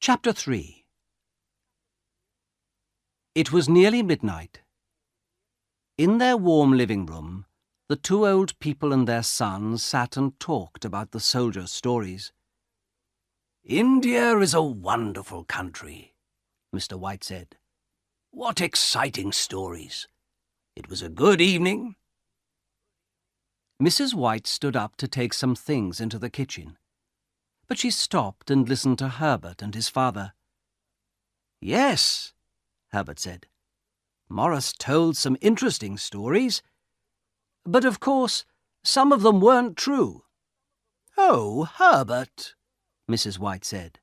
Chapter 3. It was nearly midnight. In their warm living room, the two old people and their son sat and talked about the soldiers' stories. "India is a wonderful country," Mr. White said. "What exciting stories. It was a good evening." Mrs. White stood up to take some things into the kitchen, but she stopped and listened to Herbert and his father. "Yes," Herbert said, "Morris told some interesting stories, but of course some of them weren't true." "Oh, Herbert," Mrs. White said.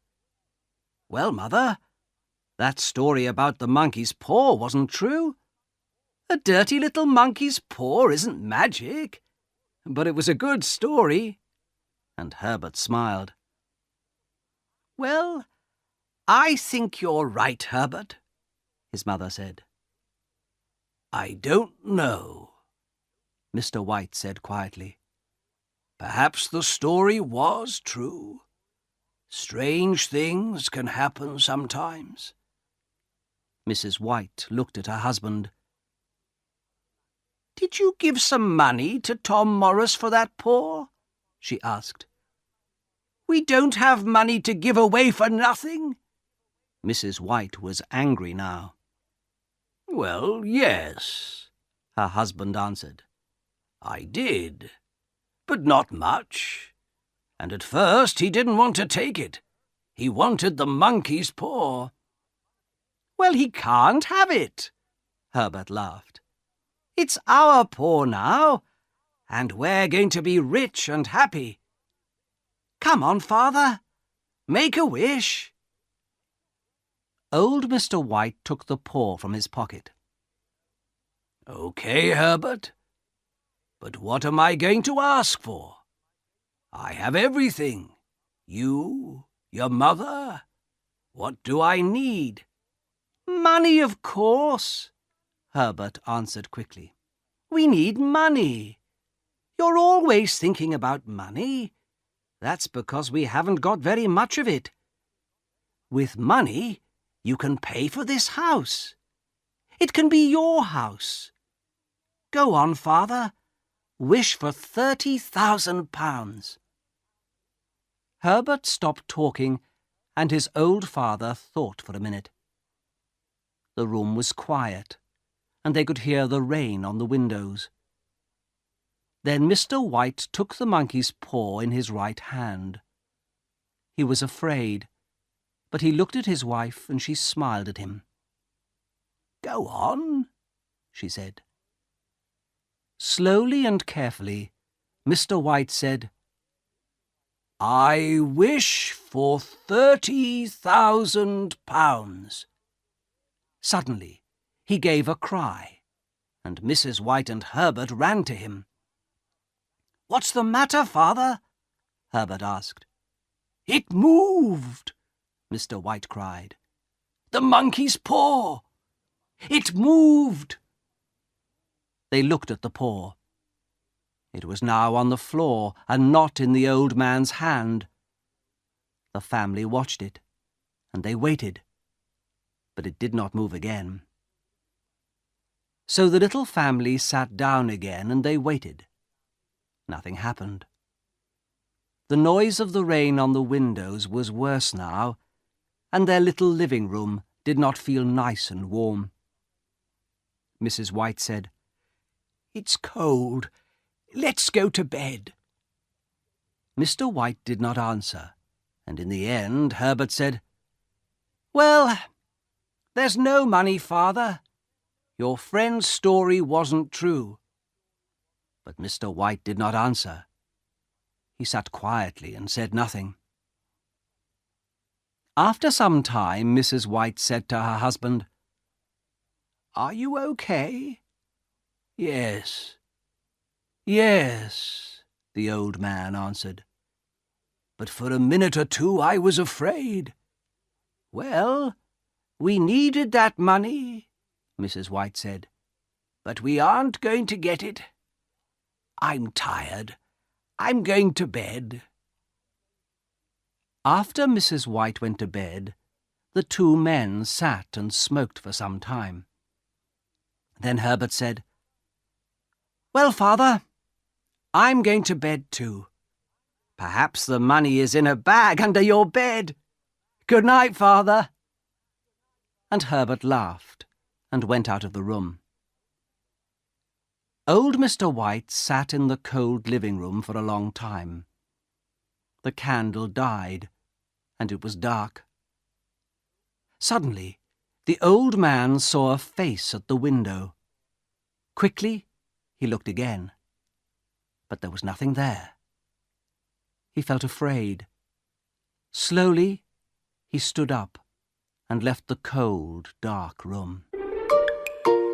"Well, Mother, that story about the monkey's paw wasn't true. A dirty little monkey's paw isn't magic, but it was a good story." And Herbert smiled. "Well, I think you're right, Herbert," his mother said. "I don't know," Mr. White said quietly. "Perhaps the story was true. Strange things can happen sometimes." Mrs. White looked at her husband. "Did you give some money to Tom Morris for that paw?" she asked. "We don't have money to give away for nothing." Mrs. White was angry now. "Well, yes," her husband answered. "I did, but not much. And at first he didn't want to take it. He wanted the monkey's paw." "Well, he can't have it," Herbert laughed. "It's our paw now, and we're going to be rich and happy. Come on, Father, make a wish." Old Mr. White took the paw from his pocket. "Okay, Herbert, but what am I going to ask for? I have everything. You, your mother. What do I need?" "Money, of course," Herbert answered quickly. "We need money. You're always thinking about money. That's because we haven't got very much of it. With money, you can pay for this house. It can be your house. Go on, Father. Wish for £30,000. Herbert stopped talking, and his old father thought for a minute. The room was quiet, and they could hear the rain on the windows. Then Mr. White took the monkey's paw in his right hand. He was afraid, but he looked at his wife and she smiled at him. "Go on," she said. Slowly and carefully, Mr. White said, "I wish for £30,000. Suddenly, he gave a cry, and Mrs. White and Herbert ran to him. "What's the matter, Father?" Herbert asked. "It moved," Mr. White cried. "The monkey's paw. It moved." They looked at the paw. It was now on the floor and not in the old man's hand. The family watched it, and they waited, but it did not move again. So the little family sat down again and they waited. Nothing happened. The noise of the rain on the windows was worse now, and their little living room did not feel nice and warm. Mrs. White said, "It's cold. Let's go to bed." Mr. White did not answer, and in the end Herbert said, "Well, there's no money, Father. Your friend's story wasn't true." But Mr. White did not answer. He sat quietly and said nothing. After some time, Mrs. White said to her husband, "Are you okay?" "Yes, yes," the old man answered. "But for a minute or two I was afraid." "Well, we needed that money," Mrs. White said, "but we aren't going to get it. I'm tired. I'm going to bed." After Mrs. White went to bed, The two men sat and smoked for some time. Then Herbert said, "Well, Father, I'm going to bed too. Perhaps the money is in a bag under your bed. Good night, Father." And Herbert laughed and went out of the room. Old Mr. White sat in the cold living room for a long time. The candle died, and it was dark. Suddenly, the old man saw a face at the window. Quickly, he looked again, but there was nothing there. He felt afraid. Slowly, he stood up and left the cold, dark room.